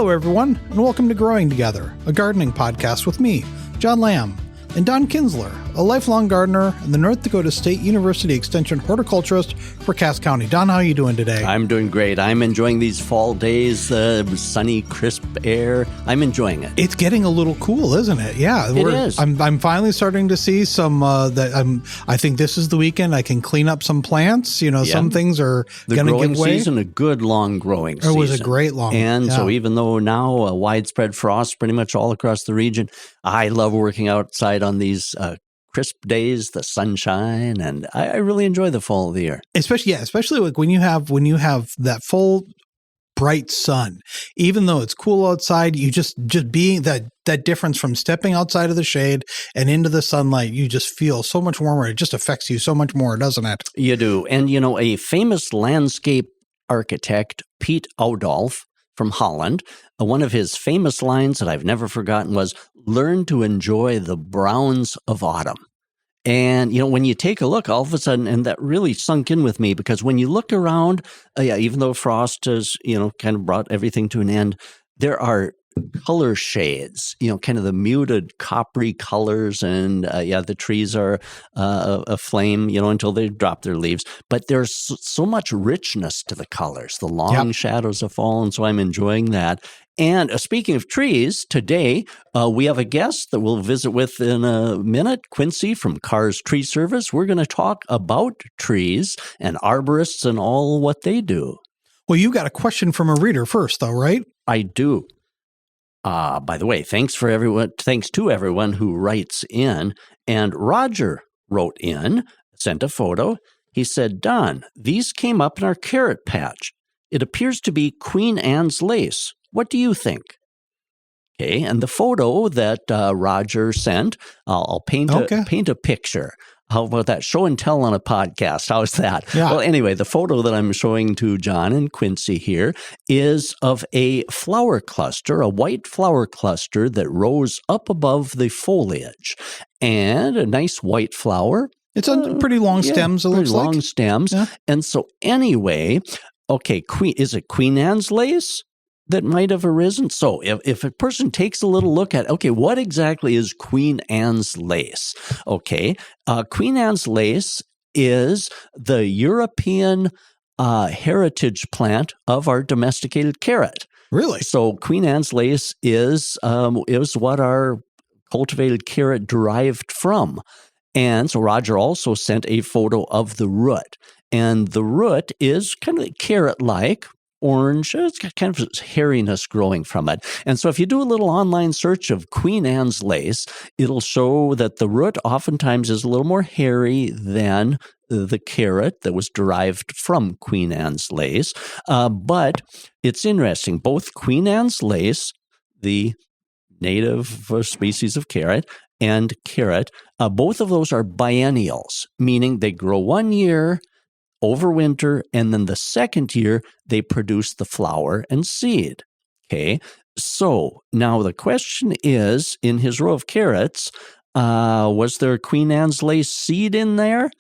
Hello, everyone, and welcome to Growing Together, a gardening podcast with me, John Lamb, and Don Kinsler, a lifelong gardener and the North Dakota State University Extension horticulturist for Cass County. Don, how are you doing today? I'm doing great. I'm enjoying these fall days, sunny, crisp air. I'm enjoying it. It's getting a little cool, isn't it? Yeah, it is. I'm finally starting to see some I think this is the weekend I can clean up some plants. You know, some things are going to give way. The growing season, a good long growing season. It was a great long one. And so even though now widespread frost pretty much all across the region, I love working outside on these crisp days, the sunshine, and I really enjoy the fall of the year. Especially like when you have that full bright sun, even though it's cool outside, you just being that difference from stepping outside of the shade and into the sunlight, you just feel so much warmer. It just affects you so much more, doesn't it? You do. And you know, a famous landscape architect, Piet Oudolf from Holland, one of his famous lines that I've never forgotten was, "Learn to enjoy the browns of autumn." And, you know, when you take a look, all of a sudden, and that really sunk in with me, because when you look around, even though frost has, kind of brought everything to an end, there are color shades, kind of the muted coppery colors, and the trees are aflame, until they drop their leaves. But there's so much richness to the colors. The long shadows have fallen, so I'm enjoying that. And speaking of trees, today we have a guest that we'll visit with in a minute, Quincey from Carr's Tree Service. We're going to talk about trees and arborists and all what they do. Well, you got a question from a reader first, though, right? I do. By the way, thanks to everyone who writes in. And Roger wrote in, sent a photo. He said, "Don, these came up in our carrot patch. It appears to be Queen Anne's lace. What do you think?" Okay, and the photo that Roger sent, I'll paint a picture. How about that? Show and tell on a podcast. How's that? Yeah. Well, anyway, the photo that I'm showing to John and Quincey here is of a flower cluster, a white flower cluster that rose up above the foliage. And a nice white flower. It's on pretty long stems, it looks like. Long stems. Yeah. And so anyway, okay, is it Queen Anne's lace that might have arisen? So if a person takes a little look at, okay, what exactly is Queen Anne's lace? Okay, Queen Anne's lace is the European heritage plant of our domesticated carrot. Really? So Queen Anne's lace is what our cultivated carrot derived from. And so Roger also sent a photo of the root. And the root is kind of carrot-like, orange. It's got kind of hairiness growing from it. And so if you do a little online search of Queen Anne's lace, it'll show that the root oftentimes is a little more hairy than the carrot that was derived from Queen Anne's lace. But it's interesting. Both Queen Anne's lace, the native species of carrot, and carrot, both of those are biennials, meaning they grow 1 year, over winter, and then the second year, they produce the flower and seed. Okay, so now the question is, in his row of carrots, was there Queen Anne's lace seed in there?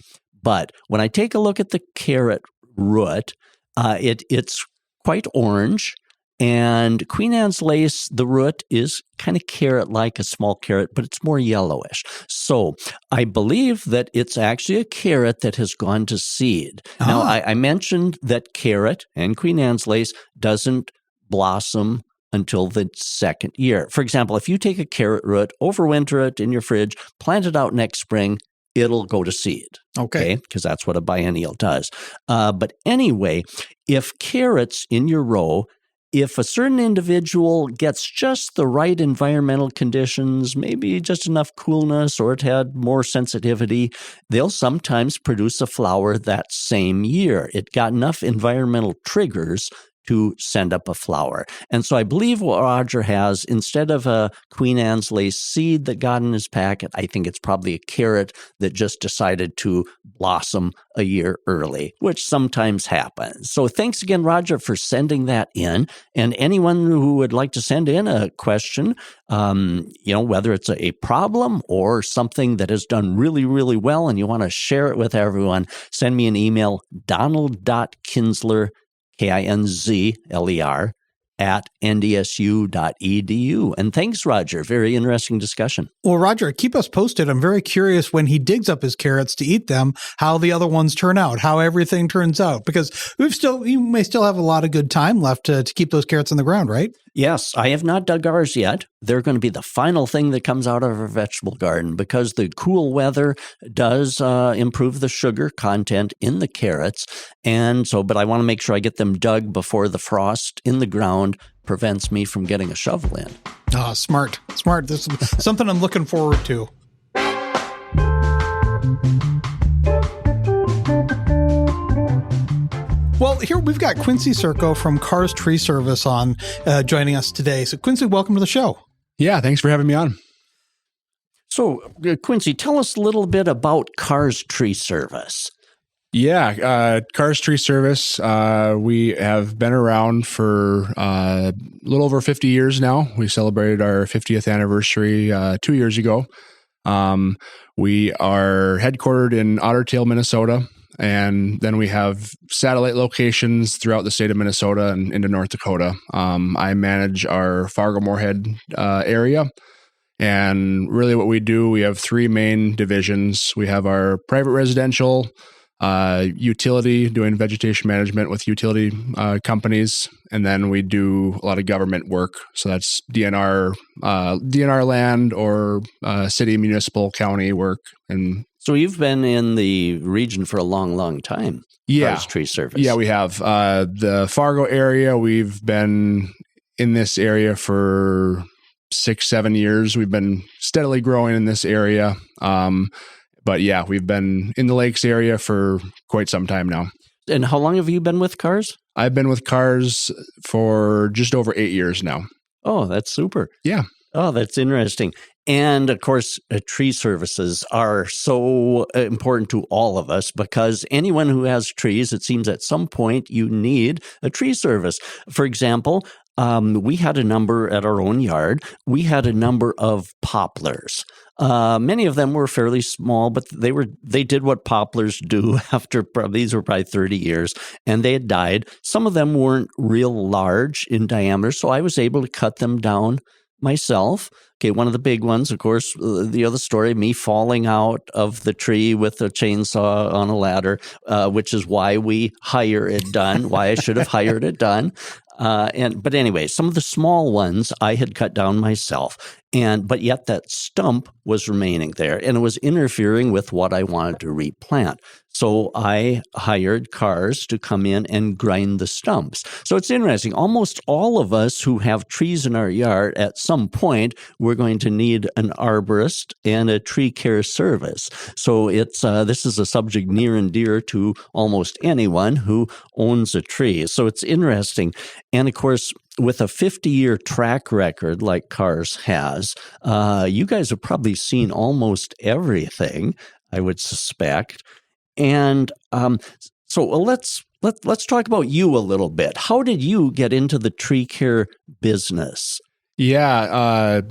But when I take a look at the carrot root, it's quite orange. And Queen Anne's lace, the root is kind of carrot-like, a small carrot, but it's more yellowish. So I believe that it's actually a carrot that has gone to seed. Now, I mentioned that carrot and Queen Anne's lace doesn't blossom until the second year. For example, if you take a carrot root, overwinter it in your fridge, plant it out next spring, it'll go to seed. Okay, because that's what a biennial does. But anyway, if carrots in your row, if a certain individual gets just the right environmental conditions, maybe just enough coolness or it had more sensitivity, they'll sometimes produce a flower that same year. It got enough environmental triggers to send up a flower. And so I believe what Roger has, instead of a Queen Anne's lace seed that got in his packet, I think it's probably a carrot that just decided to blossom a year early, which sometimes happens. So thanks again, Roger, for sending that in. And anyone who would like to send in a question, whether it's a problem or something that has done really, really well and you want to share it with everyone, send me an email, donald.kinsler, Kinsler, at ndsu.edu. And thanks, Roger. Very interesting discussion. Well, Roger, keep us posted. I'm very curious when he digs up his carrots to eat them, how the other ones turn out, how everything turns out, because you may still have a lot of good time left to keep those carrots in the ground, right? Yes, I have not dug ours yet. They're going to be the final thing that comes out of our vegetable garden because the cool weather does improve the sugar content in the carrots. And so, but I want to make sure I get them dug before the frost in the ground prevents me from getting a shovel in. Ah, smart. This is something I'm looking forward to. Well, here we've got Quincey Circo from Carr's Tree Service on joining us today. So, Quincey, welcome to the show. Yeah, thanks for having me on. So, Quincey, tell us a little bit about Carr's Tree Service. Yeah, Carr's Tree Service, we have been around for a little over 50 years now. We celebrated our 50th anniversary 2 years ago. We are headquartered in Otter Tail, Minnesota. And then we have satellite locations throughout the state of Minnesota and into North Dakota. I manage our Fargo-Moorhead area. And really what we do, we have three main divisions. We have our private residential, utility, doing vegetation management with utility companies. And then we do a lot of government work. So that's DNR land or city, municipal, county work. And so you've been in the region for a long, long time. Yeah. Carr's Tree Service. Yeah, we have. The Fargo area, we've been in this area for 6-7 years. We've been steadily growing in this area. But yeah, we've been in the Lakes area for quite some time now. And how long have you been with Carr's? I've been with Carr's for just over 8 years now. Oh, that's super. Yeah. Oh, that's interesting. And of course, tree services are so important to all of us because anyone who has trees, it seems at some point you need a tree service. For example, we had a number at our own yard. We had a number of poplars. Many of them were fairly small, but they did what poplars do after these were probably 30 years, and they had died. Some of them weren't real large in diameter, so I was able to cut them down myself. Okay, one of the big ones, of course, the other story, me falling out of the tree with a chainsaw on a ladder, which is why we hire it done, why I should have hired it done. But anyway, some of the small ones I had cut down myself, but yet that stump was remaining there, and it was interfering with what I wanted to replant. So I hired Carr's to come in and grind the stumps. So it's interesting. Almost all of us who have trees in our yard, at some point, we're going to need an arborist and a tree care service. So this is a subject near and dear to almost anyone who owns a tree. So it's interesting. And of course, with a 50-year track record like Carr's has, you guys have probably seen almost everything, I would suspect. And so let's talk about you a little bit. How did you get into the tree care business? Yeah,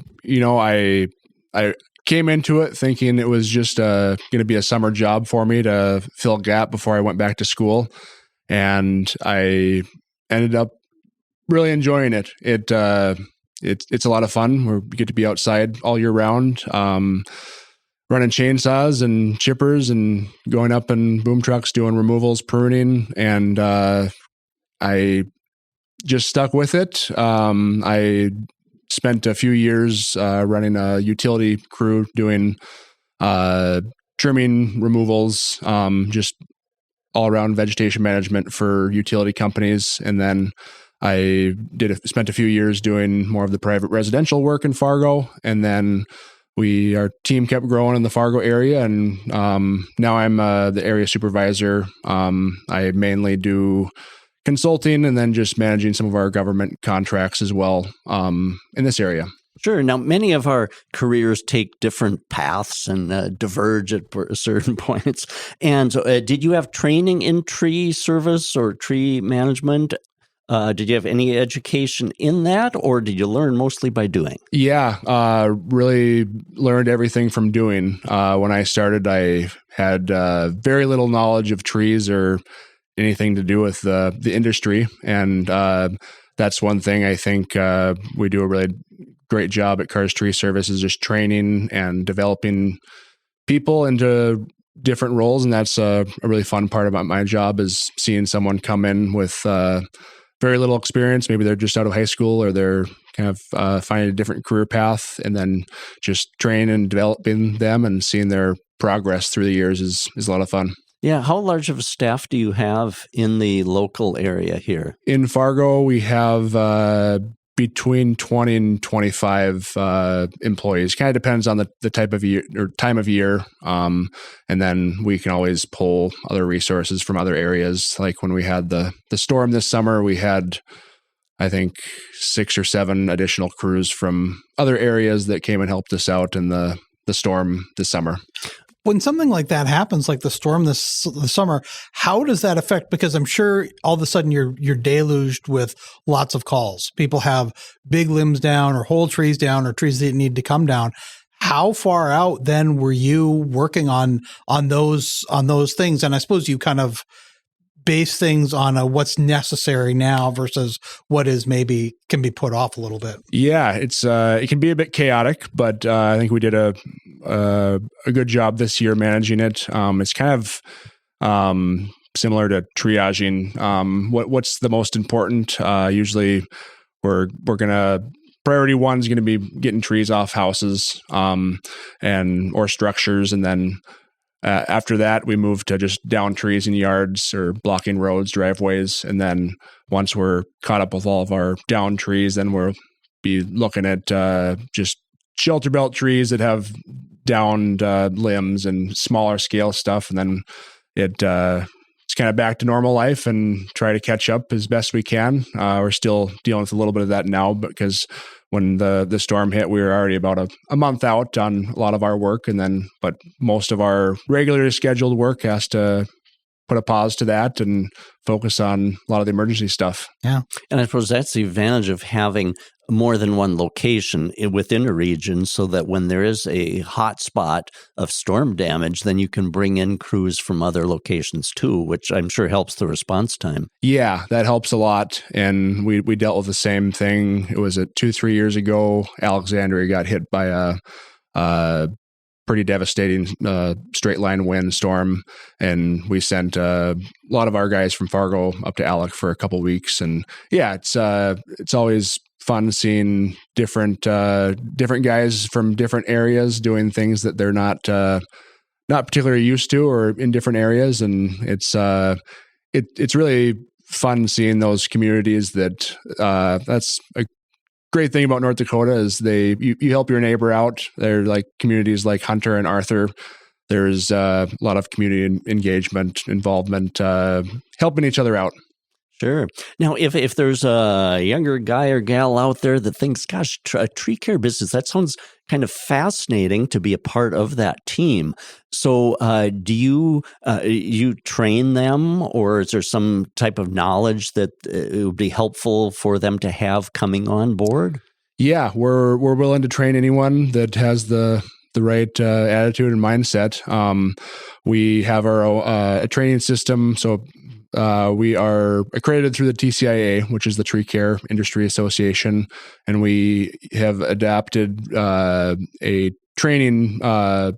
I came into it thinking it was just going to be a summer job for me to fill a gap before I went back to school, and I ended up really enjoying it. It's a lot of fun. We get to be outside all year round. Running chainsaws and chippers and going up in boom trucks, doing removals, pruning, and I just stuck with it. I spent a few years running a utility crew doing trimming, removals, just all around vegetation management for utility companies, and then I spent a few years doing more of the private residential work in Fargo, and then our team kept growing in the Fargo area, and now I'm the area supervisor. I mainly do consulting and then just managing some of our government contracts as well in this area. Sure. Now, many of our careers take different paths and diverge at certain points. And so, did you have training in tree service or tree management? Did you have any education in that, or did you learn mostly by doing? Yeah, really learned everything from doing. When I started, I had very little knowledge of trees or anything to do with the industry. And that's one thing I think we do a really great job at Carr's Tree Service is just training and developing people into different roles. And that's a really fun part about my job is seeing someone come in with very little experience. Maybe they're just out of high school or they're kind of finding a different career path, and then just training and developing them and seeing their progress through the years is a lot of fun. Yeah. How large of a staff do you have in the local area here? In Fargo, we have between 20 and 25 employees. Kind of depends on the type of year or time of year. And then we can always pull other resources from other areas. Like when we had the storm this summer, we had, I think, 6 or 7 additional crews from other areas that came and helped us out in the storm this summer. When something like that happens, like the storm this summer, how does that affect? Because I'm sure all of a sudden you're deluged with lots of calls. People have big limbs down or whole trees down or trees that need to come down. How far out then were you working on those things? And I suppose you kind of base things on what's necessary now versus what is maybe can be put off a little bit. Yeah, it can be a bit chaotic, but I think we did a good job this year managing it. It's kind of similar to triaging. What's the most important? Usually, we're gonna priority one is going to be getting trees off houses or structures, and then after that, we move to just down trees in yards or blocking roads, driveways. And then once we're caught up with all of our down trees, then we'll be looking at just shelter belt trees that have downed limbs and smaller scale stuff. And then it's kind of back to normal life and try to catch up as best we can. We're still dealing with a little bit of that now because when the storm hit, we were already about a month out on a lot of our work. But most of our regularly scheduled work has to put a pause to that and focus on a lot of the emergency stuff. Yeah. And I suppose that's the advantage of having more than one location within a region so that when there is a hot spot of storm damage, then you can bring in crews from other locations too, which I'm sure helps the response time. Yeah, that helps a lot. And we dealt with the same thing. It was 2-3 years ago. Alexandria got hit by a pretty devastating straight line wind storm. And we sent a lot of our guys from Fargo up to Alec for a couple weeks. And yeah, it's always fun seeing different guys from different areas doing things that they're not particularly used to or in different areas. And it's really fun seeing those communities that's a great thing about North Dakota is you help your neighbor out. They're like communities like Hunter and Arthur. There's a lot of community engagement, involvement, helping each other out. Sure. Now, if there's a younger guy or gal out there that thinks, gosh, a tree care business, that sounds kind of fascinating to be a part of that team. So do you train them, or is there some type of knowledge that it would be helpful for them to have coming on board? Yeah, we're willing to train anyone that has the right attitude and mindset. We have our training system. So we are accredited through the TCIA, which is the Tree Care Industry Association, and we have adapted a training and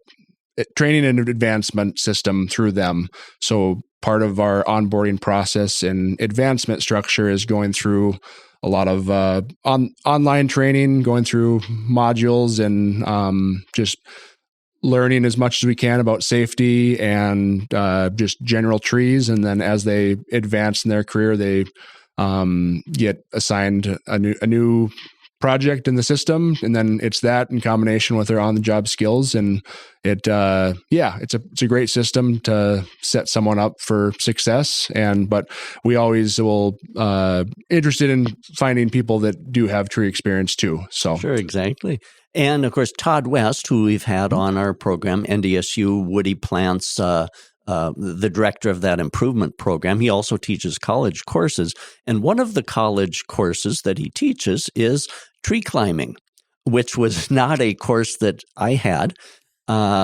advancement system through them. So part of our onboarding process and advancement structure is going through a lot of online training, going through modules, and just learning as much as we can about safety and just general trees. And then as they advance in their career, they get assigned a new project in the system. And then it's that in combination with their on-the-job skills. And it's a great system to set someone up for success. But we always will interested in finding people that do have tree experience too. So sure, exactly. And of course, Todd West, who we've had on our program, NDSU Woody Plants, the director of that improvement program, he also teaches college courses. And one of the college courses that he teaches is tree climbing, which was not a course that I had,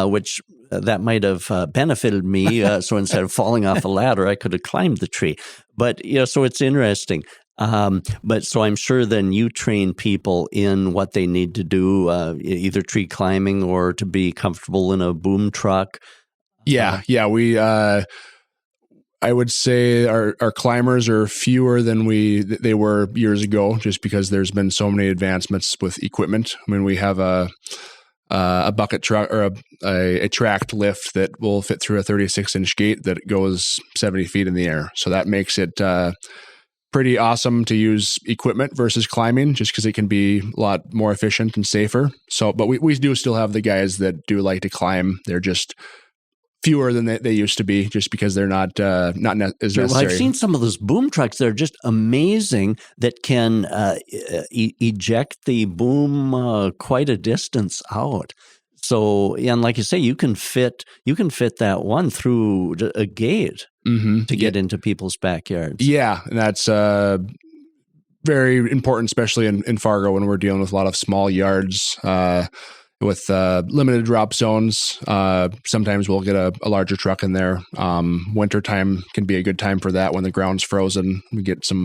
which that might have benefited me. So instead of falling off a ladder, I could have climbed the tree. But so it's interesting. But so I'm sure then you train people in what they need to do, either tree climbing or to be comfortable in a boom truck. Yeah. We, I would say our climbers are fewer than they were years ago, just because there's been so many advancements with equipment. I mean, we have a bucket truck or a tracked lift that will fit through a 36-inch gate that goes 70 feet in the air. So that makes it pretty awesome to use equipment versus climbing, just because it can be a lot more efficient and safer. So, but we do still have the guys that do like to climb. They're just fewer than they used to be, just because they're not as necessary. Well, I've seen some of those boom trucks that are just amazing that can eject the boom quite a distance out. So, and like you say, you can fit that one through a gate to get into people's backyards. Yeah, and that's very important, especially in Fargo when we're dealing with a lot of small yards. With limited drop zones, sometimes we'll get a larger truck in there. Wintertime can be a good time for that when the ground's frozen. We get a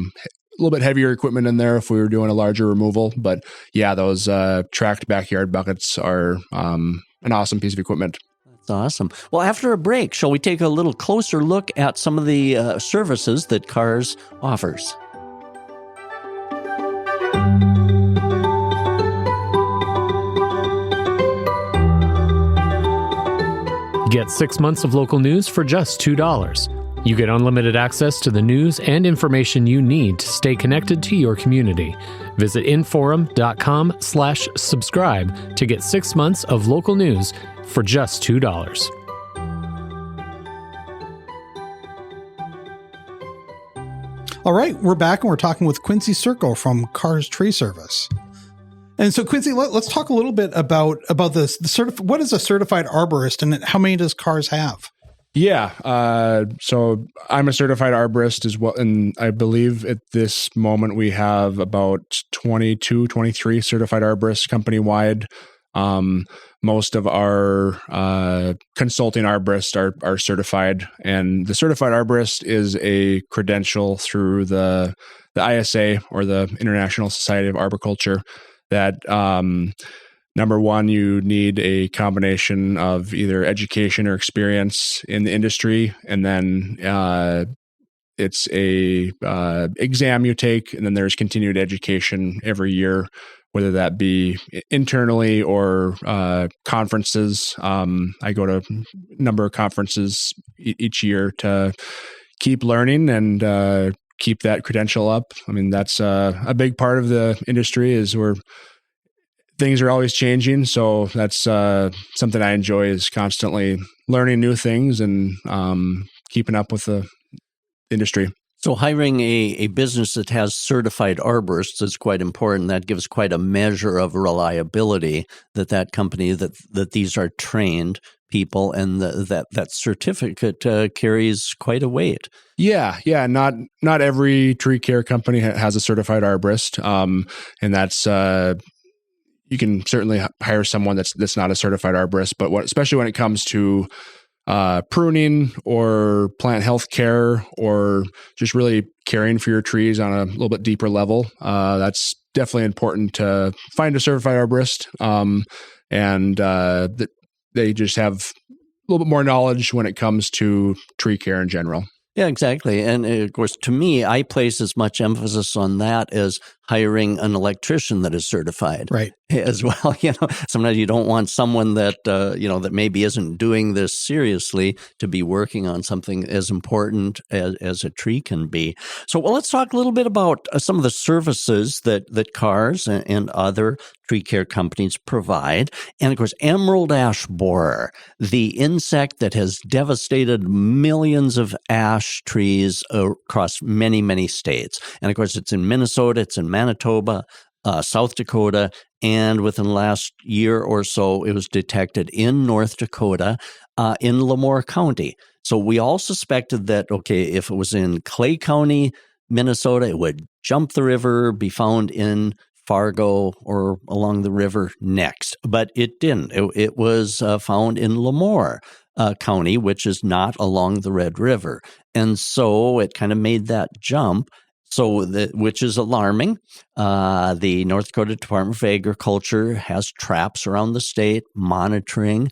little bit heavier equipment in there if we were doing a larger removal. But yeah, those tracked backyard buckets are an awesome piece of equipment. That's awesome. Well, after a break, shall we take a little closer look at some of the services that Carr's offers? Get 6 months of local news for just $2. You get unlimited access to the news and information you need to stay connected to your community. Visit inforum.com/subscribe to get 6 months of local news for just $2. All right, we're back and we're talking with Quincey Circo from Carr's Tree Service. And so, Quincey, let's talk a little bit about this. What is a certified arborist, and how many does Carr's have? Yeah, so I'm a certified arborist as well, and I believe at this moment we have about 22, 23 certified arborists company-wide. Most of our consulting arborists are certified, and the certified arborist is a credential through the ISA, or the International Society of Arboriculture, that number one, you need a combination of either education or experience in the industry, and then it's a exam you take, and then there's continued education every year, whether that be internally or conferences. I go to a number of conferences each year to keep learning and keep that credential up. I mean, that's a big part of the industry, is where things are always changing. So that's something I enjoy, is constantly learning new things and keeping up with the industry. So hiring a business that has certified arborists is quite important. That gives quite a measure of reliability that company, that these are trained people, and that certificate carries quite a weight. Yeah. Not every tree care company has a certified arborist, and that's you can certainly hire someone that's not a certified arborist. But especially when it comes to pruning or plant health care, or just really caring for your trees on a little bit deeper level, that's definitely important to find a certified arborist, and that they just have a little bit more knowledge when it comes to tree care in general. Yeah, exactly. And of course, to me, I place as much emphasis on that as hiring an electrician that is certified. Right. As well. Sometimes you don't want someone that, that maybe isn't doing this seriously to be working on something as important as a tree can be. So, let's talk a little bit about some of the services that Carr's and other tree care companies provide. And of course, emerald ash borer, the insect that has devastated millions of ash trees across many, many states. And of course, it's in Minnesota, it's in Manitoba, South Dakota, and within the last year or so, it was detected in North Dakota, in Lemoore County. So we all suspected that, if it was in Clay County, Minnesota, it would jump the river, be found in Fargo or along the river next. But it didn't. It was found in Lemoore County, which is not along the Red River. And so it kind of made that jump. So, which is alarming. The North Dakota Department of Agriculture has traps around the state monitoring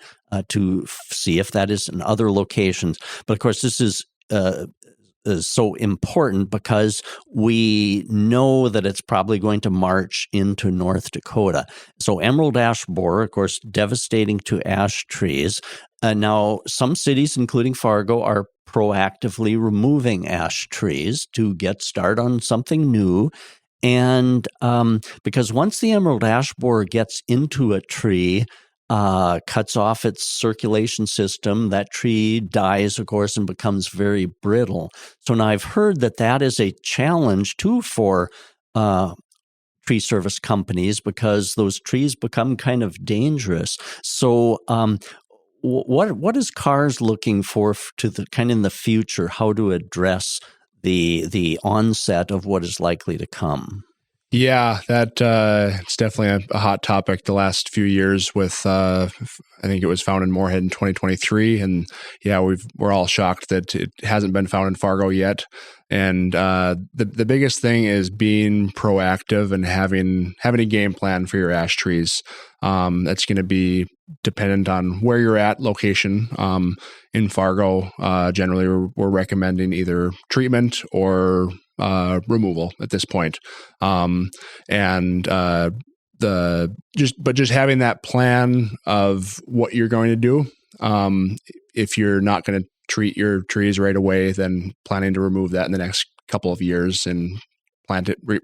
to see if that is in other locations. But of course, this is so important because we know that it's probably going to march into North Dakota. So emerald ash borer, of course, devastating to ash trees. Now, some cities, including Fargo, are proactively removing ash trees to get started on something new. And because once the emerald ash borer gets into a tree, cuts off its circulation system, that tree dies, of course, and becomes very brittle. So now I've heard that is a challenge, too, for tree service companies because those trees become kind of dangerous. So what is Carr's looking for to the kind of in the future, how to address the onset of what is likely to come? Yeah, that it's definitely a hot topic the last few years with, I think it was found in Moorhead in 2023. And yeah, we're all shocked that it hasn't been found in Fargo yet. And the biggest thing is being proactive and having a game plan for your ash trees. That's going to be dependent on where you're at, location. In Fargo, generally we're recommending either treatment or removal at this point. Just having that plan of what you're going to do. If you're not going to treat your trees right away, then planning to remove that in the next couple of years and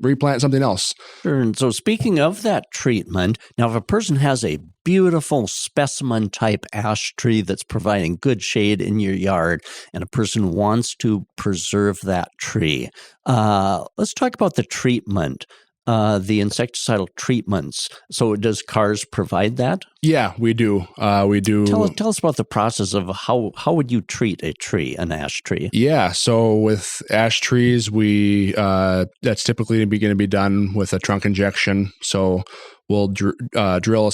replant something else. Sure. And so speaking of that treatment, now if a person has a beautiful specimen type ash tree that's providing good shade in your yard and a person wants to preserve that tree, let's talk about the treatment, the insecticidal treatments. So does Carr's provide that? Yeah, we do. We do. Tell us about the process of how would you treat a tree, an ash tree? Yeah, so with ash trees, that's typically going to be done with a trunk injection. So we'll drill a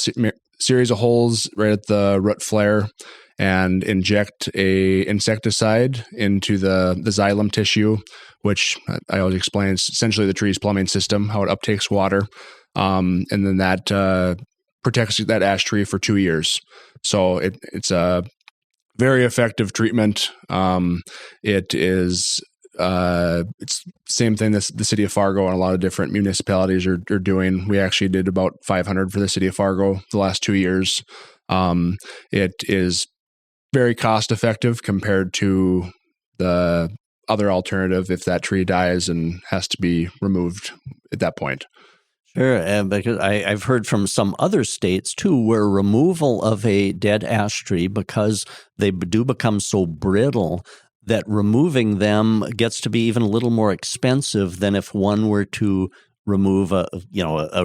series of holes right at the root flare and inject a insecticide into the xylem tissue, which I always explain is essentially the tree's plumbing system, how it uptakes water. And then that protects that ash tree for 2 years. So it's a very effective treatment. It's same thing that the city of Fargo and a lot of different municipalities are doing. We actually did about 500 for the city of Fargo the last 2 years. It is very cost effective compared to the other alternative if that tree dies and has to be removed at that point. Sure, because I've heard from some other states too where removal of a dead ash tree, because they do become so brittle, that removing them gets to be even a little more expensive than if one were to remove a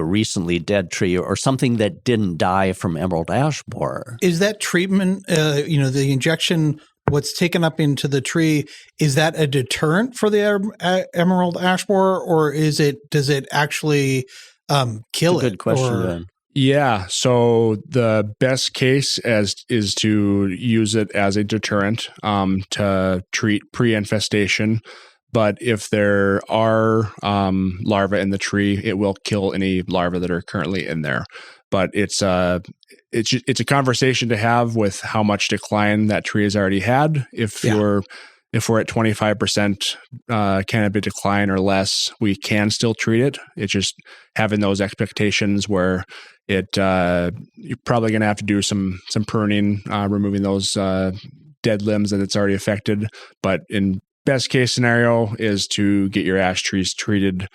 recently dead tree or something that didn't die from emerald ash borer. Is that treatment, the injection, what's taken up into the tree, is that a deterrent for the emerald ash borer, or does it actually kill it? Good question, Ben. Yeah, so the best case is to use it as a deterrent to treat pre-infestation. But if there are larvae in the tree, it will kill any larvae that are currently in there. But it's a conversation to have with how much decline that tree has already had. If we're at 25% canopy decline or less, we can still treat it. It's just having those expectations where you're probably going to have to do some pruning, removing those dead limbs that it's already affected. But in best case scenario is to get your ash trees treated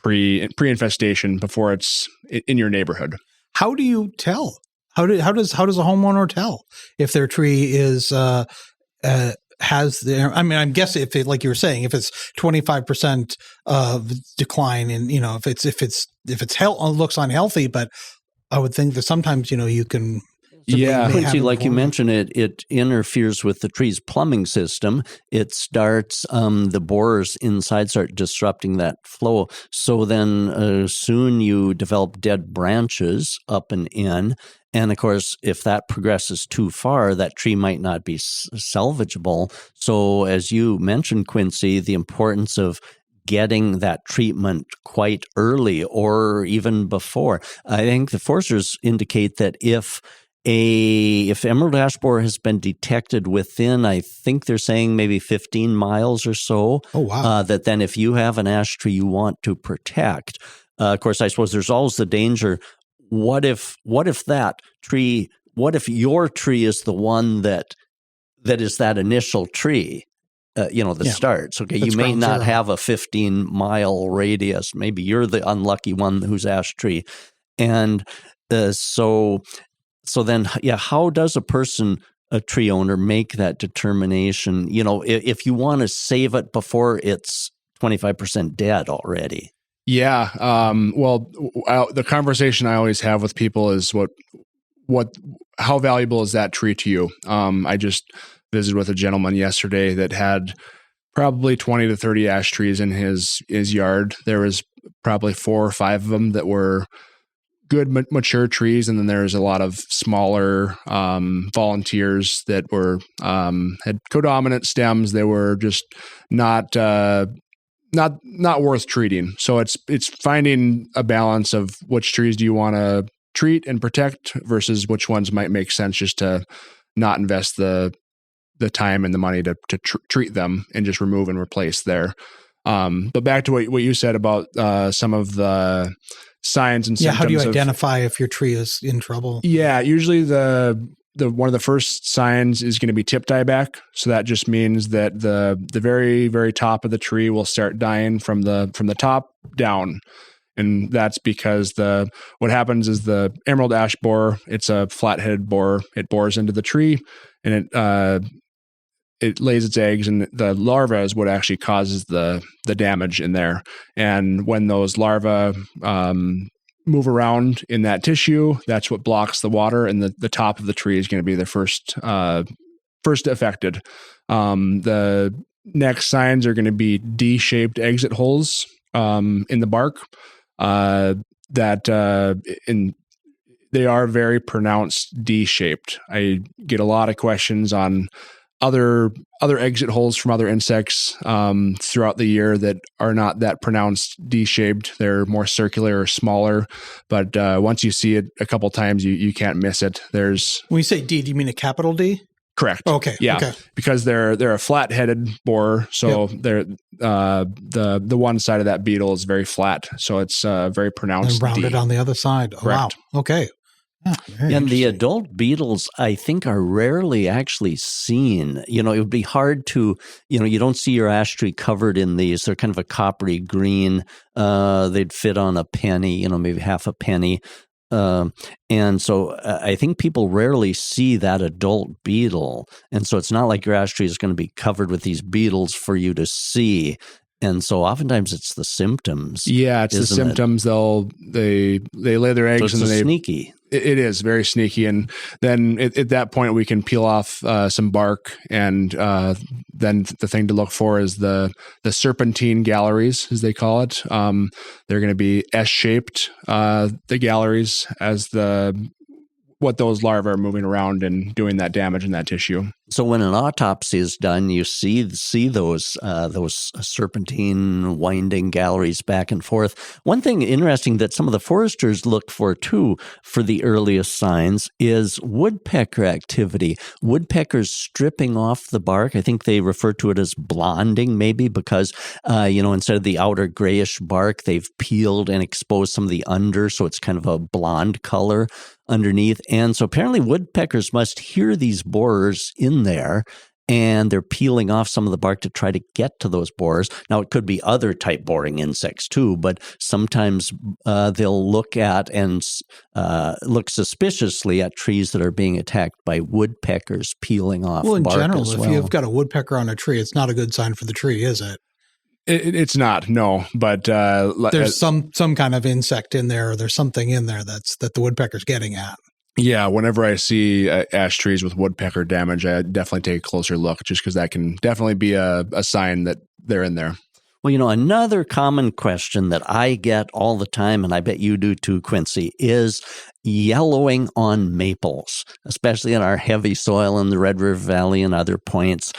pre-infestation before it's in your neighborhood. How do you tell? How does a homeowner tell if their tree is has the? I mean, I'm guessing if it, like you were saying, if it's 25% of decline, and if it's looks unhealthy, but I would think that sometimes you can. Yeah, Quincey, like you mentioned, it interferes with the tree's plumbing system. It starts the borers inside start disrupting that flow. So then soon you develop dead branches up and in. And of course, if that progresses too far, that tree might not be salvageable. So as you mentioned, Quincey, the importance of getting that treatment quite early or even before. I think the foresters indicate that if emerald ash borer has been detected within, I think they're saying maybe 15 miles or so, Oh, wow. that then if you have an ash tree you want to protect, of course, I suppose there's always the danger. What if that tree? What if your tree is the one that is that initial tree? Starts. Okay, you may not have a 15-mile radius. Maybe you're the unlucky one who's ash tree, and so then, how does a tree owner, make that determination? If you want to save it before it's 25% dead already. Yeah. The conversation I always have with people is how valuable is that tree to you? I just visited with a gentleman yesterday that had probably 20 to 30 ash trees in his yard. There was probably 4 or 5 of them that were good mature trees, and then there's a lot of smaller volunteers that were had codominant stems. They were just not worth treating. So it's finding a balance of which trees do you want to treat and protect versus which ones might make sense just to not invest the time and the money to treat them and just remove and replace there. But back to what you said about some of the signs and symptoms. How do you identify if your tree is in trouble? Yeah, usually the one of the first signs is going to be tip dieback. So that just means that the very, very top of the tree will start dying from the top down. And that's because what happens is the emerald ash borer, it's a flat-headed borer. It bores into the tree and it lays its eggs, and the larva is what actually causes the damage in there. And when those larvae move around in that tissue, that's what blocks the water, and the top of the tree is going to be the first affected. The next signs are going to be D-shaped exit holes in the bark. They are very pronounced D-shaped. I get a lot of questions on other exit holes from other insects throughout the year that are not that pronounced D-shaped. They're more circular or smaller, but once you see it a couple times, you can't miss it. When you say D, do you mean a capital D? Correct. Okay. Yeah. Okay. Because they're a flat-headed borer, so they're the one side of that beetle is very flat, so it's very pronounced. And rounded D. on the other side. Oh, wow. Okay. Yeah, and the adult beetles, I think, are rarely actually seen. It would be hard to, you don't see your ash tree covered in these. They're kind of a coppery green. They'd fit on a penny, maybe half a penny. And so I think people rarely see that adult beetle. And so it's not like your ash tree is going to be covered with these beetles for you to see. And so oftentimes it's the symptoms. Yeah, it's the symptoms. They lay their eggs, so and then sneaky. It is very sneaky, and then at that point we can peel off some bark, and then the thing to look for is the serpentine galleries, as they call it. They're going to be S-shaped, the galleries, as what those larvae are moving around and doing that damage in that tissue. So when an autopsy is done, you see those serpentine winding galleries back and forth. One thing interesting that some of the foresters look for too, for the earliest signs, is woodpecker activity. Woodpeckers stripping off the bark. I think they refer to it as blonding, maybe because instead of the outer grayish bark, they've peeled and exposed some of the under, so it's kind of a blonde color underneath. And so apparently woodpeckers must hear these borers in there, and they're peeling off some of the bark to try to get to those borers. Now, it could be other type boring insects too, but sometimes they'll look at and look suspiciously at trees that are being attacked by woodpeckers peeling off bark. Well, in general, as well. If you've got a woodpecker on a tree, it's not a good sign for the tree, is it? It's not, no, but there's some kind of insect in there, or there's something in there that the woodpecker's getting at. Yeah, whenever I see ash trees with woodpecker damage, I definitely take a closer look, just because that can definitely be a sign that they're in there. Well, another common question that I get all the time, and I bet you do too, Quincey, is yellowing on maples, especially in our heavy soil in the Red River Valley and other points.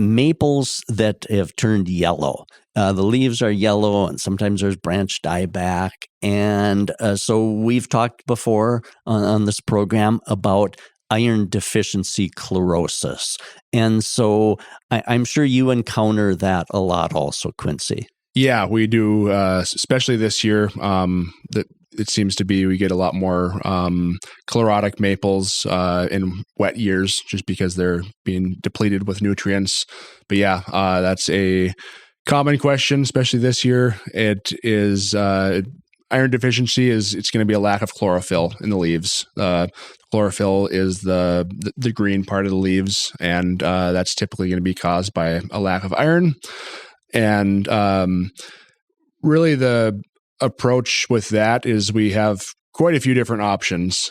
maples that have turned yellow. The leaves are yellow, and sometimes there's branch dieback. And so we've talked before on this program about iron deficiency chlorosis. And so I'm sure you encounter that a lot also, Quincey. Yeah, we do, especially this year. That it seems to be we get a lot more chlorotic maples in wet years just because they're being depleted with nutrients. But yeah, that's a common question, especially this year. It is iron deficiency it's going to be a lack of chlorophyll in the leaves. Chlorophyll is the green part of the leaves, and that's typically going to be caused by a lack of iron. And really the approach with that is we have quite a few different options.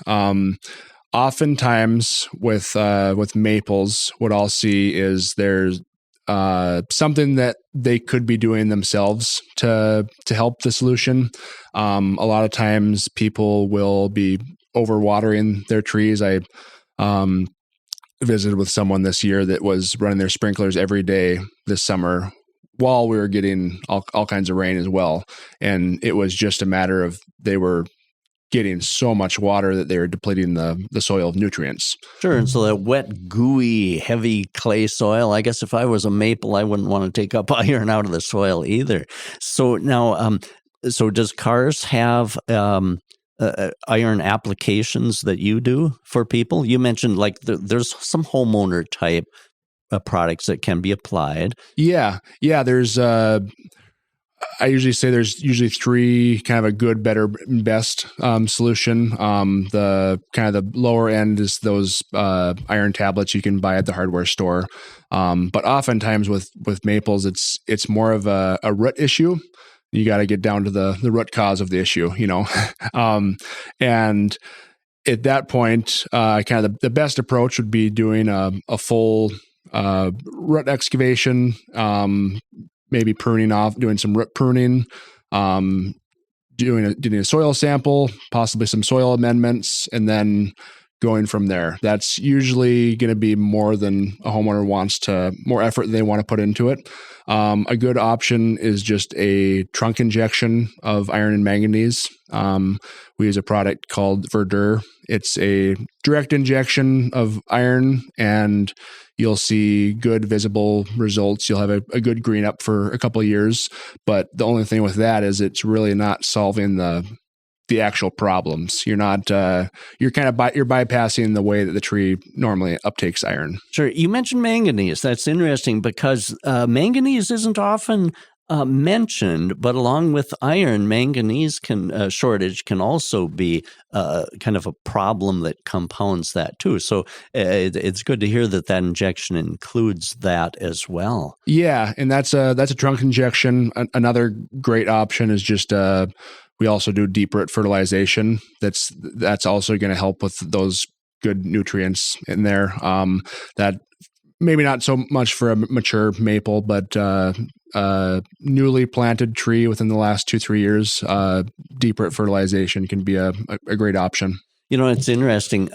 Oftentimes with maples, what I'll see is there's something that they could be doing themselves to help the solution. A lot of times people will be overwatering their trees. I visited with someone this year that was running their sprinklers every day this summer while we were getting all kinds of rain as well. And it was just a matter of they were getting so much water that they were depleting the soil of nutrients. Sure. And so that wet, gooey, heavy clay soil, I guess if I was a maple, I wouldn't want to take up iron out of the soil either. So now, so does Carr's have iron applications that you do for people? You mentioned like there's some homeowner type products that can be applied. Yeah. There's I usually say there's usually three kind of a good, better, best solution. The kind of the lower end is those iron tablets you can buy at the hardware store. But oftentimes with maples, it's more of a root issue. You got to get down to the root cause of the issue, and at that point, kind of the best approach would be doing a full root excavation, maybe pruning off, doing some root pruning, doing a soil sample, possibly some soil amendments, and then going from there. That's usually going to be more than a homeowner more effort than they want to put into it. A good option is just a trunk injection of iron and manganese. We use a product called Verdure. It's a direct injection of iron, and you'll see good visible results. You'll have a good green up for a couple of years. But the only thing with that is it's really not solving the actual problems. You're not, you're bypassing the way that the tree normally uptakes iron. Sure. You mentioned manganese. That's interesting because manganese isn't often mentioned, but along with iron, manganese shortage can also be kind of a problem that compounds that too. So it's good to hear that injection includes that as well. Yeah, and that's a trunk injection. Another great option is just we also do deep root fertilization. That's also going to help with those good nutrients in there. That maybe not so much for a mature maple, but newly planted tree within the last 2-3 years, deep root fertilization can be a great option. It's interesting,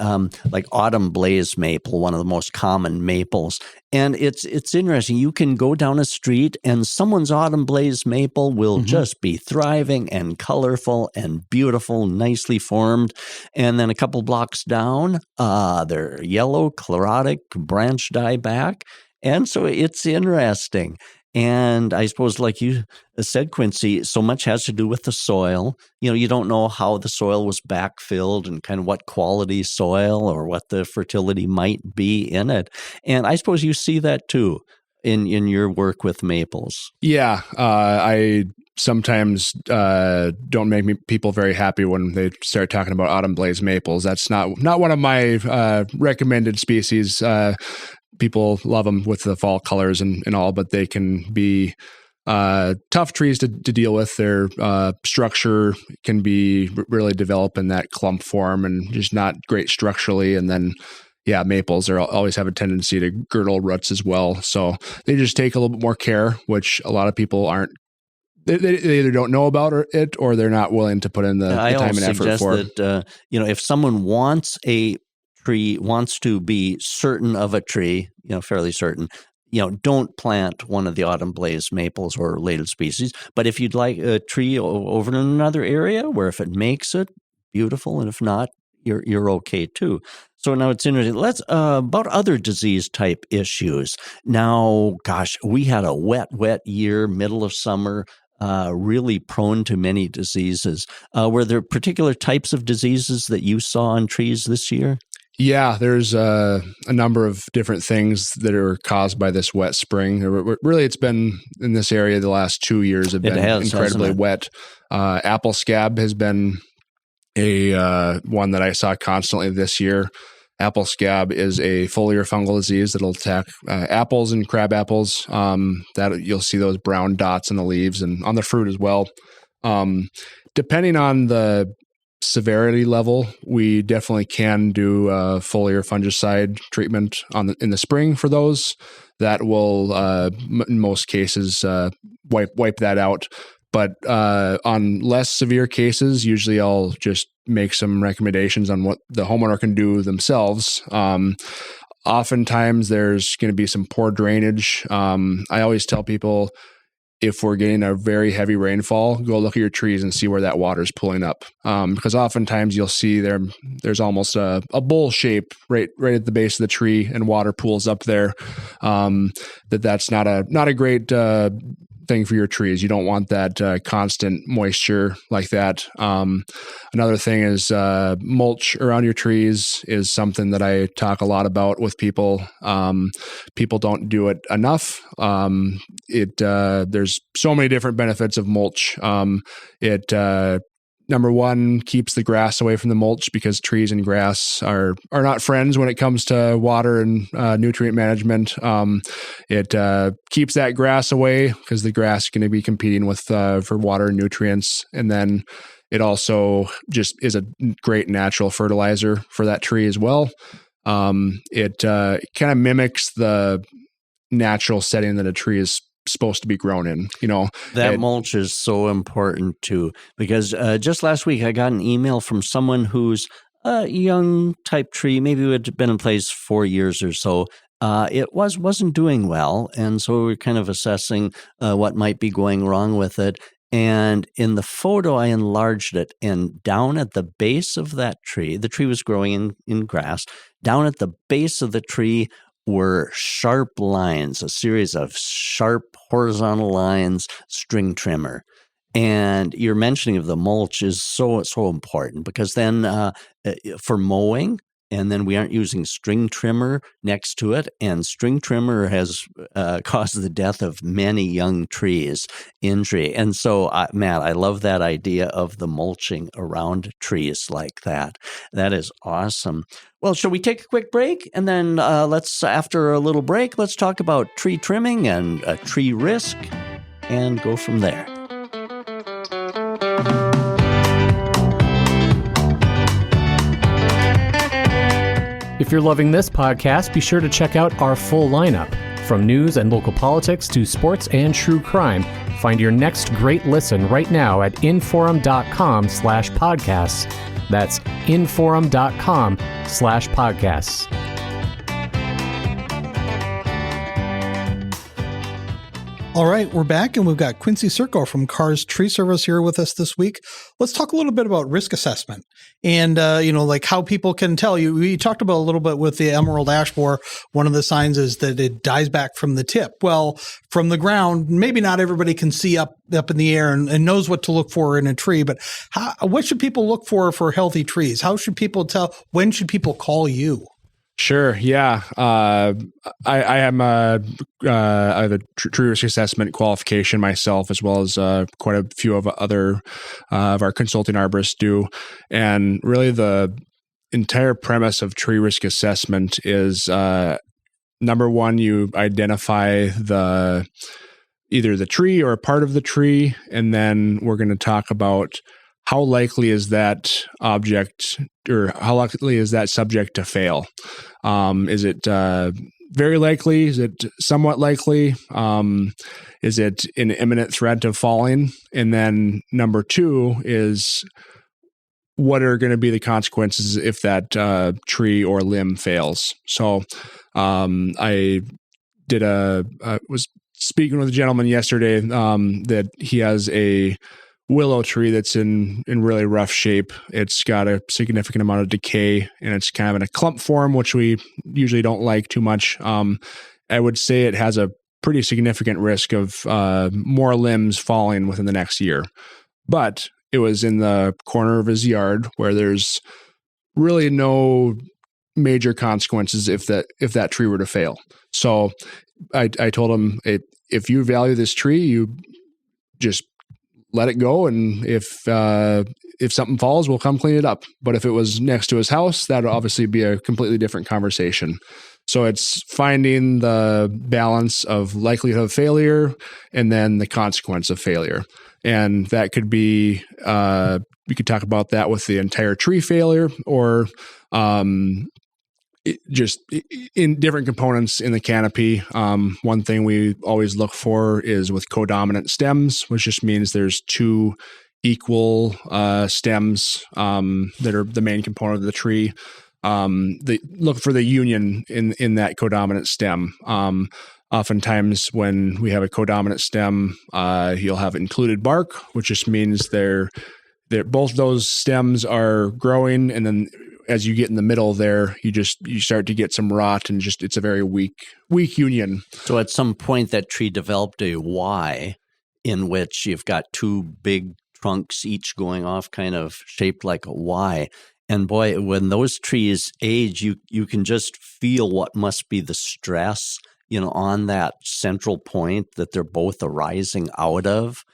like autumn blaze maple, one of the most common maples. And it's interesting. You can go down a street and someone's autumn blaze maple will just be thriving and colorful and beautiful, nicely formed. And then a couple blocks down, they're yellow, chlorotic, branch dieback. And so it's interesting. And I suppose, like you said, Quincey, so much has to do with the soil. You don't know how the soil was backfilled and kind of what quality soil or what the fertility might be in it. And I suppose you see that too in your work with maples. Yeah, I sometimes don't make people very happy when they start talking about autumn blaze maples. That's not one of my recommended species. People love them with the fall colors and all, but they can be tough trees to deal with. Their structure can be really developed in that clump form and just not great structurally. And then, maples always have a tendency to girdle roots as well. So they just take a little bit more care, which a lot of people aren't. They either don't know about it or they're not willing to put in the time and effort for. I suggest that if someone wants to be certain of a tree, fairly certain, don't plant one of the autumn blaze maples or related species. But if you'd like a tree over in another area where if it makes it, beautiful, and if not, you're okay too. So now it's interesting. Let's about other disease type issues. Now, gosh, we had a wet year, middle of summer, really prone to many diseases. Were there particular types of diseases that you saw on trees this year? Yeah, there's a number of different things that are caused by this wet spring. Really, it's been in this area the last 2 years have been incredibly wet. Apple scab has been a one that I saw constantly this year. Apple scab is a foliar fungal disease that'll attack apples and crab apples. That you'll see those brown dots in the leaves and on the fruit as well. Depending on the severity level, we definitely can do foliar fungicide treatment in the spring for those. That will, in most cases, wipe that out. But on less severe cases, usually I'll just make some recommendations on what the homeowner can do themselves. Oftentimes, there's going to be some poor drainage. I always tell people, if we're getting a very heavy rainfall, go look at your trees and see where that water's pulling up. Because oftentimes you'll see there's almost a bowl shape right at the base of the tree, and water pools up there. That's not a great thing for your trees. You don't want that constant moisture like that. Another thing is mulch around your trees is something that I talk a lot about with people. People don't do it enough. There's so many different benefits of mulch. Number one, keeps the grass away from the mulch, because trees and grass are not friends when it comes to water and nutrient management. It keeps that grass away because the grass is going to be competing with for water and nutrients. And then it also just is a great natural fertilizer for that tree as well. It kind of mimics the natural setting that a tree is supposed to be grown in, That mulch is so important too, because just last week I got an email from someone who's a young type tree, maybe it had been in place 4 years or so. It wasn't doing well, and so we're kind of assessing what might be going wrong with it. And in the photo, I enlarged it, and down at the base of that tree, the tree was growing in grass. Down at the base of the tree were sharp lines, a series of sharp horizontal lines, string trimmer. And your mentioning of the mulch is so important, because then for mowing, and then we aren't using string trimmer next to it, and string trimmer has caused the death of many young trees injury. And so, Matt, I love that idea of the mulching around trees like that. That is awesome. Well, shall we take a quick break? And then after a little break, let's talk about tree trimming and tree risk and go from there. If you're loving this podcast, be sure to check out our full lineup. From news and local politics to sports and true crime, find your next great listen right now at inforum.com/podcasts. That's inforum.com/podcasts. All right, we're back, and we've got Quincey Circo from Carr's Tree Service here with us this week. Let's talk a little bit about risk assessment and, like how people can tell you. We talked about a little bit with the emerald ash borer. One of the signs is that it dies back from the tip. Well, from the ground, maybe not everybody can see up in the air and knows what to look for in a tree, but what should people look for healthy trees? How should people tell? When should people call you? Sure. Yeah. I have a tree risk assessment qualification myself, as well as quite a few of other of our consulting arborists do. And really, the entire premise of tree risk assessment is number one, you identify either the tree or a part of the tree, and then we're going to talk about how likely is that object, or how likely is that subject to fail? Is it very likely? Is it somewhat likely? Is it an imminent threat of falling? And then number two is, what are going to be the consequences if that tree or limb fails? So was speaking with a gentleman yesterday that he has a willow tree that's in really rough shape. It's got a significant amount of decay, and it's kind of in a clump form, which we usually don't like too much. I would say it has a pretty significant risk of more limbs falling within the next year. But it was in the corner of his yard where there's really no major consequences if that tree were to fail. So I told him, if you value this tree, you just let it go, and if something falls, we'll come clean it up. But if it was next to his house, that would obviously be a completely different conversation. So it's finding the balance of likelihood of failure and then the consequence of failure. And that could be, we could talk about that with the entire tree failure, or just in different components in the canopy. One thing we always look for is with codominant stems, which just means there's two equal stems that are the main component of the tree. They look for the union in that codominant stem. Oftentimes when we have a codominant stem, you'll have included bark, which just means they're both those stems are growing, and then as you get in the middle there, you start to get some rot, and just it's a very weak union. So at some point that tree developed a Y, in which you've got two big trunks each going off, kind of shaped like a Y. And boy, when those trees age, you can just feel what must be the stress, on that central point that they're both arising out of.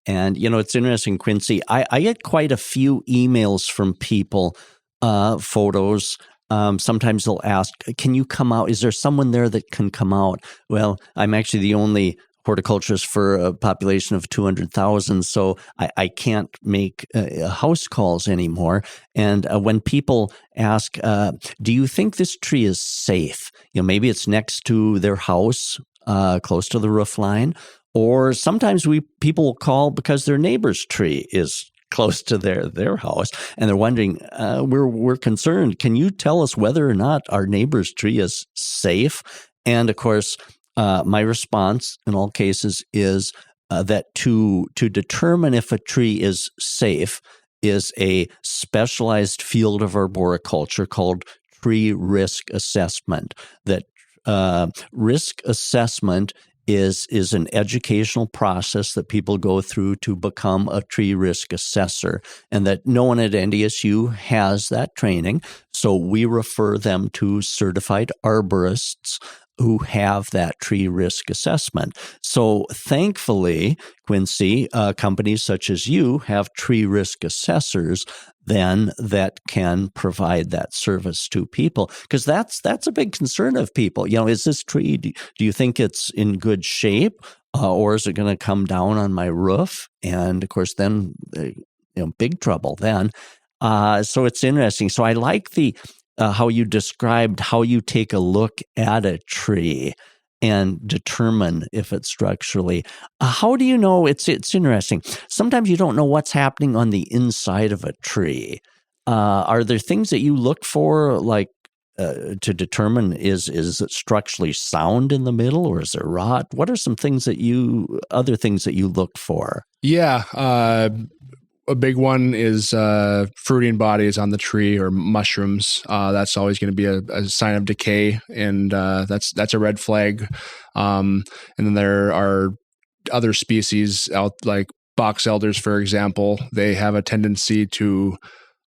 And, it's interesting, Quincey, I get quite a few emails from people, photos. Sometimes they'll ask, can you come out? Is there someone there that can come out? Well, I'm actually the only horticulturist for a population of 200,000, so I can't make house calls anymore. And when people ask, do you think this tree is safe? Maybe it's next to their house, close to the roof line, or sometimes people will call because their neighbor's tree is close to their house, and they're wondering, we're concerned. Can you tell us whether or not our neighbor's tree is safe? And of course, my response in all cases is that to determine if a tree is safe is a specialized field of arboriculture called tree risk assessment. That risk assessment is an educational process that people go through to become a tree risk assessor, and that no one at NDSU has that training. So we refer them to certified arborists who have that tree risk assessment. So thankfully, Quincey, companies such as you have tree risk assessors then that can provide that service to people, because that's a big concern of people. Is this tree, do you think it's in good shape, or is it going to come down on my roof? And of course, then big trouble then. So it's interesting. So I like the how you described how you take a look at a tree and determine if it's structurally. How do you know? It's interesting. Sometimes you don't know what's happening on the inside of a tree. Are there things that you look for, like to determine is it structurally sound in the middle, or is there rot? What are some things other things that you look for? Yeah. A big one is fruiting bodies on the tree or mushrooms. That's always going to be a sign of decay, and that's a red flag. And then there are other species out, like box elders, for example. They have a tendency to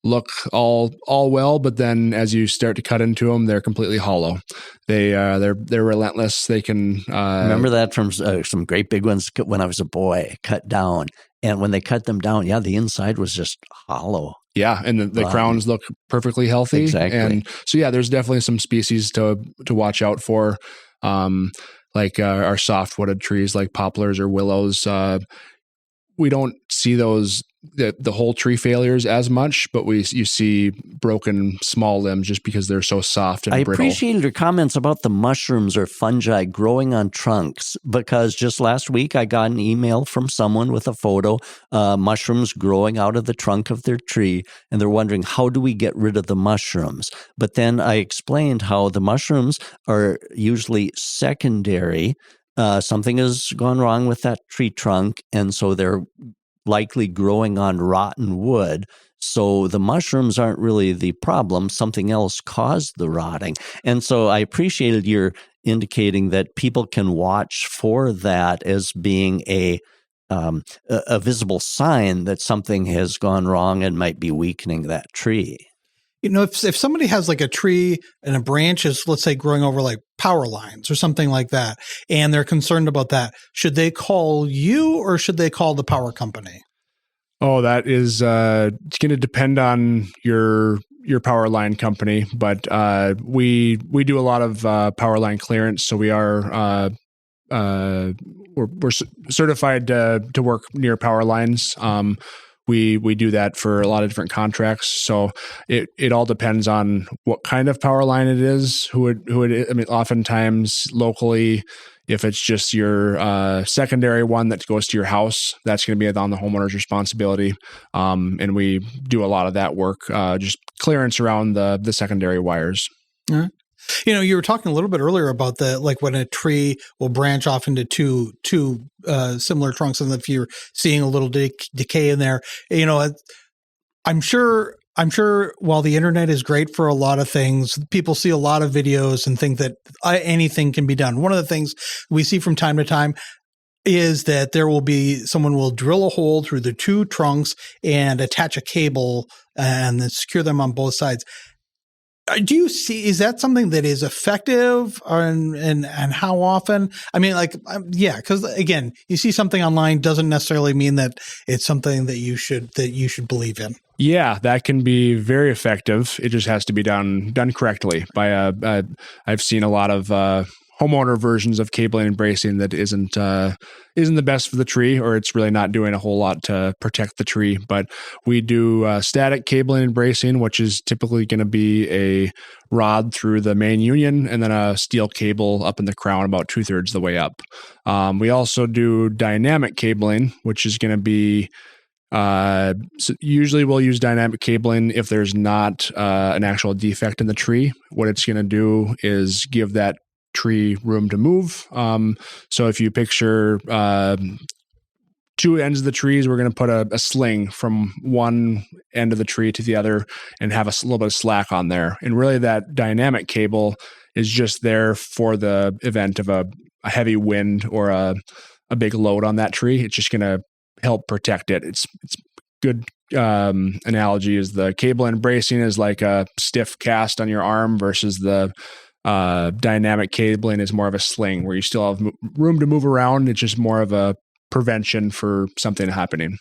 look all well, but then as you start to cut into them, they're completely hollow. They're relentless. They can remember that from some great big ones when I was a boy, cut down. And when they cut them down, the inside was just hollow. Yeah, and the crowns look perfectly healthy. Exactly. And so, there's definitely some species to watch out for, like our soft-wooded trees like poplars or willows. we don't see those the whole tree failures as much, but you see broken small limbs just because they're so soft and brittle. I appreciated your comments about the mushrooms or fungi growing on trunks, because just last week I got an email from someone with a photo, mushrooms growing out of the trunk of their tree, and they're wondering, how do we get rid of the mushrooms? But then I explained how the mushrooms are usually secondary. Something has gone wrong with that tree trunk, and so they're likely growing on rotten wood. So the mushrooms aren't really the problem. Something else caused the rotting. And so I appreciated your indicating that people can watch for that as being a visible sign that something has gone wrong and might be weakening that tree. If somebody has like a tree and a branch is, let's say, growing over like power lines or something like that, and they're concerned about that, should they call you or should they call the power company? Oh, that is it's going to depend on your power line company, but we do a lot of power line clearance, so we are we're certified to work near power lines. We do that for a lot of different contracts. So it all depends on what kind of power line it is, who it is. I mean, oftentimes locally, if it's just your secondary one that goes to your house, that's going to be on the homeowner's responsibility. And we do a lot of that work, just clearance around the secondary wires. Uh-huh. You were talking a little bit earlier about when a tree will branch off into two similar trunks, and if you're seeing a little decay in there, I'm sure while the internet is great for a lot of things, people see a lot of videos and think that anything can be done. One of the things we see from time to time is that someone will drill a hole through the two trunks and attach a cable and then secure them on both sides. Is that something that is effective, and how often? I mean, because again, you see something online doesn't necessarily mean that it's something that you should believe in. Yeah, that can be very effective. It just has to be done correctly by I've seen a lot of homeowner versions of cabling and bracing that isn't the best for the tree, or it's really not doing a whole lot to protect the tree. But we do static cabling and bracing, which is typically going to be a rod through the main union and then a steel cable up in the crown about 2/3 of the way up. We also do dynamic cabling, which is going to be so usually we'll use dynamic cabling if there's not an actual defect in the tree. What it's going to do is give that tree room to move. So if you picture two ends of the trees, we're going to put a sling from one end of the tree to the other and have a little bit of slack on there. And really that dynamic cable is just there for the event of a heavy wind or a big load on that tree. It's just going to help protect it. It's good analogy is the cable and bracing is like a stiff cast on your arm versus the dynamic cabling is more of a sling where you still have room to move around. It's just more of a prevention for something happening.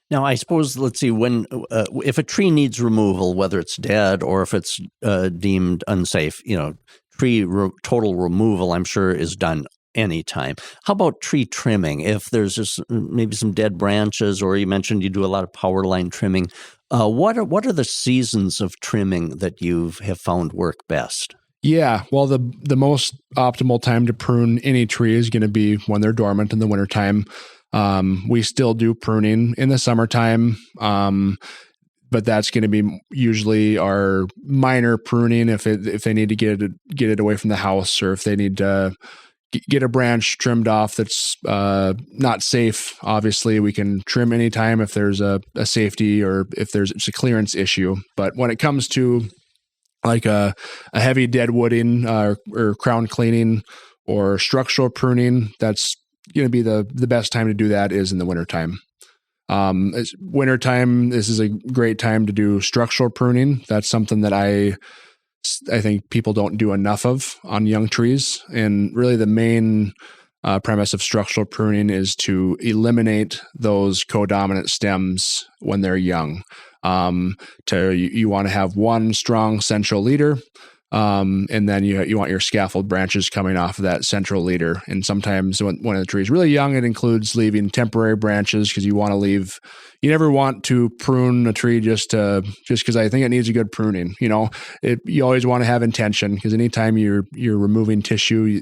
Now, I suppose, let's see, if a tree needs removal, whether it's dead or if it's deemed unsafe, total removal, I'm sure, is done anytime. How about tree trimming? If there's just maybe some dead branches, or you mentioned you do a lot of power line trimming, what are the seasons of trimming that you have found work best? Yeah, well, the most optimal time to prune any tree is going to be when they're dormant in the wintertime. We still do pruning in the summertime, but that's going to be usually our minor pruning if they need to get it away from the house, or if they need to get a branch trimmed off that's not safe. Obviously, we can trim anytime if there's a safety or if it's a clearance issue. But when it comes to like a heavy dead wooding or crown cleaning or structural pruning, that's going to be the best time to do that is in the wintertime. Wintertime, this is a great time to do structural pruning. That's something that I think people don't do enough of on young trees. And really the main premise of structural pruning is to eliminate those codominant stems when they're young. You want to have one strong central leader And then you want your scaffold branches coming off of that central leader. And sometimes when the tree is really young, it includes leaving temporary branches because you never want to prune a tree just because I think it needs a good pruning. You always want to have intention, because anytime you're removing tissue,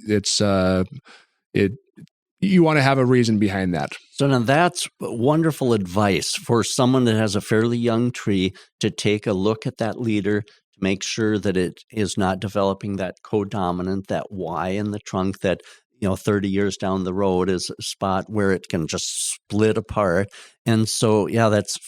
you want to have a reason behind that. So now that's wonderful advice for someone that has a fairly young tree, to take a look at that leader, to make sure that it is not developing that codominant, that Y in the trunk that 30 years down the road is a spot where it can just split apart. And so, that's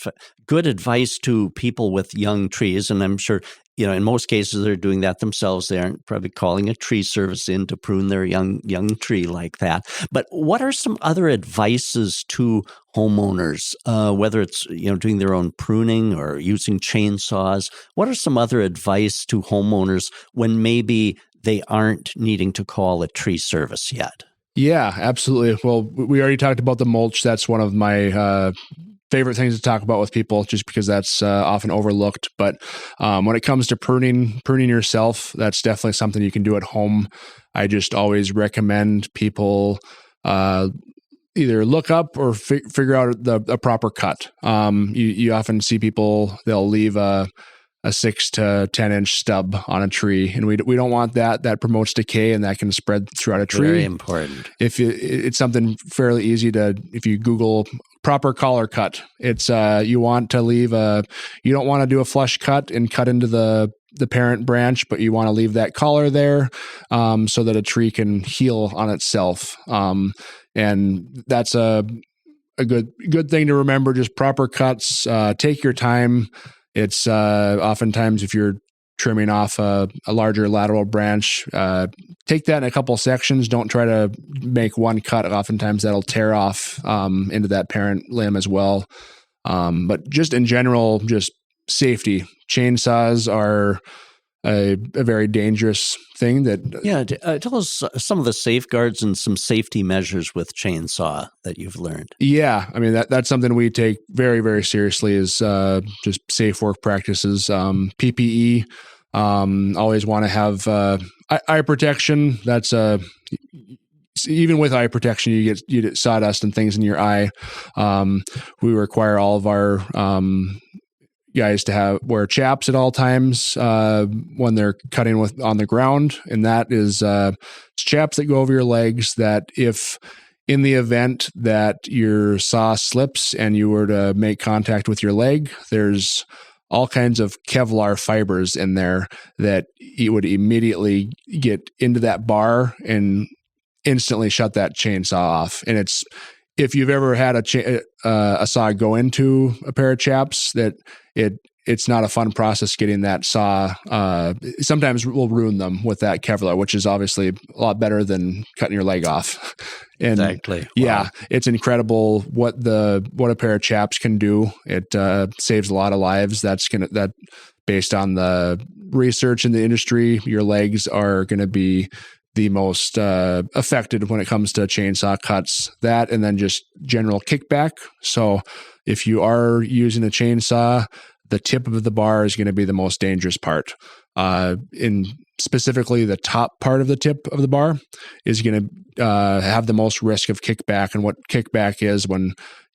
good advice to people with young trees. And I'm sure, in most cases, they're doing that themselves. They aren't probably calling a tree service in to prune their young tree like that. But what are some other advices to homeowners, whether it's, doing their own pruning or using chainsaws? What are some other advice to homeowners when maybe they aren't needing to call a tree service yet? Yeah, absolutely. Well, we already talked about the mulch. That's one of my favorite things to talk about with people, just because that's often overlooked. But when it comes to pruning yourself, that's definitely something you can do at home. I just always recommend people either look up or figure out the proper cut. You often see people, they'll leave a 6 to 10 inch stub on a tree, and we don't want that. That promotes decay, and that can spread throughout a tree. Very important. It's something fairly easy if you Google proper collar cut, it's you want to leave you don't want to do a flush cut and cut into the parent branch, but you want to leave that collar there so that a tree can heal on itself. And that's a good thing to remember. Just proper cuts. Take your time. It's oftentimes, if you're trimming off a larger lateral branch, take that in a couple sections. Don't try to make one cut. Oftentimes that'll tear off into that parent limb as well. But just in general, just safety. Chainsaws are a very dangerous thing. Tell us some of the safeguards and some safety measures with chainsaw that you've learned. Yeah, I mean that's something we take very, very seriously, is just safe work practices. PPE, always want to have eye protection. That's even with eye protection, you get sawdust and things in your eye. We require all of our guys to wear chaps at all times when they're cutting on the ground, and that is chaps that go over your legs, that if in the event that your saw slips and you were to make contact with your leg, there's all kinds of Kevlar fibers in there that it would immediately get into that bar and instantly shut that chainsaw off. And if you've ever had a saw go into a pair of chaps, that it's not a fun process getting that saw. Sometimes we'll ruin them with that Kevlar, which is obviously a lot better than cutting your leg off. And exactly. Yeah, wow. It's incredible what a pair of chaps can do. It saves a lot of lives. That based on the research in the industry, your legs are going to be the most affected when it comes to chainsaw cuts. That, and then just general kickback. So if you are using a chainsaw, the tip of the bar is going to be the most dangerous part. In specifically, the top part of the tip of the bar is going to have the most risk of kickback. And what kickback is,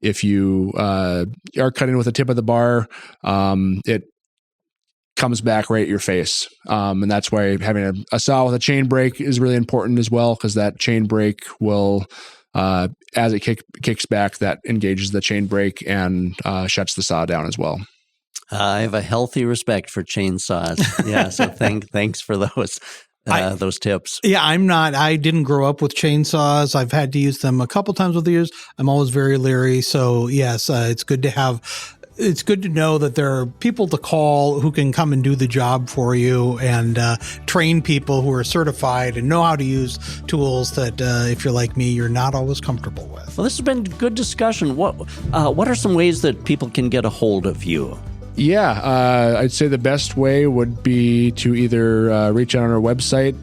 if you are cutting with the tip of the bar, it comes back right at your face. And that's why having a saw with a chain brake is really important as well, because that chain brake will, as it kicks back, that engages the chain brake and shuts the saw down as well. I have a healthy respect for chainsaws. Yeah, so thanks for those tips. Yeah, I didn't grow up with chainsaws. I've had to use them a couple times over the years. I'm always very leery. So yes, it's good to know that there are people to call who can come and do the job for you, and train people who are certified and know how to use tools that, if you're like me, you're not always comfortable with. Well, this has been good discussion. What are some ways that people can get a hold of you? Yeah, I'd say the best way would be to either reach out on our website.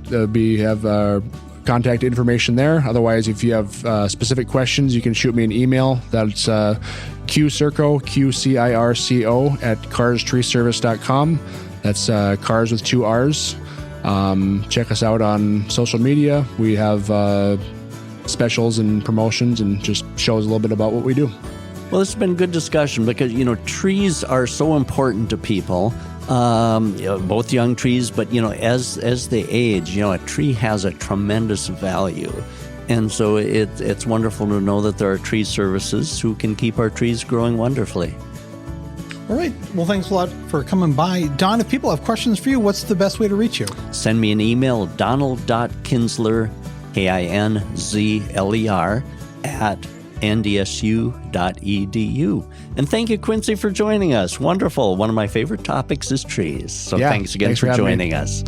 Have contact information there. Otherwise, if you have specific questions, you can shoot me an email. That's Circo, QCIRCO @carstreeservice.com. That's Cars with 2 R's. Check us out on social media. We have specials and promotions and just shows a little bit about what we do. Well, this has been good discussion because, trees are so important to people, both young trees, but, as they age, a tree has a tremendous value. And so it's wonderful to know that there are tree services who can keep our trees growing wonderfully. All right. Well, thanks a lot for coming by. Don, if people have questions for you, what's the best way to reach you? Send me an email, donald.kinsler, KINZLER, at ndsu.edu. And thank you, Quincey, for joining us. Wonderful. One of my favorite topics is trees. So thanks again for joining us.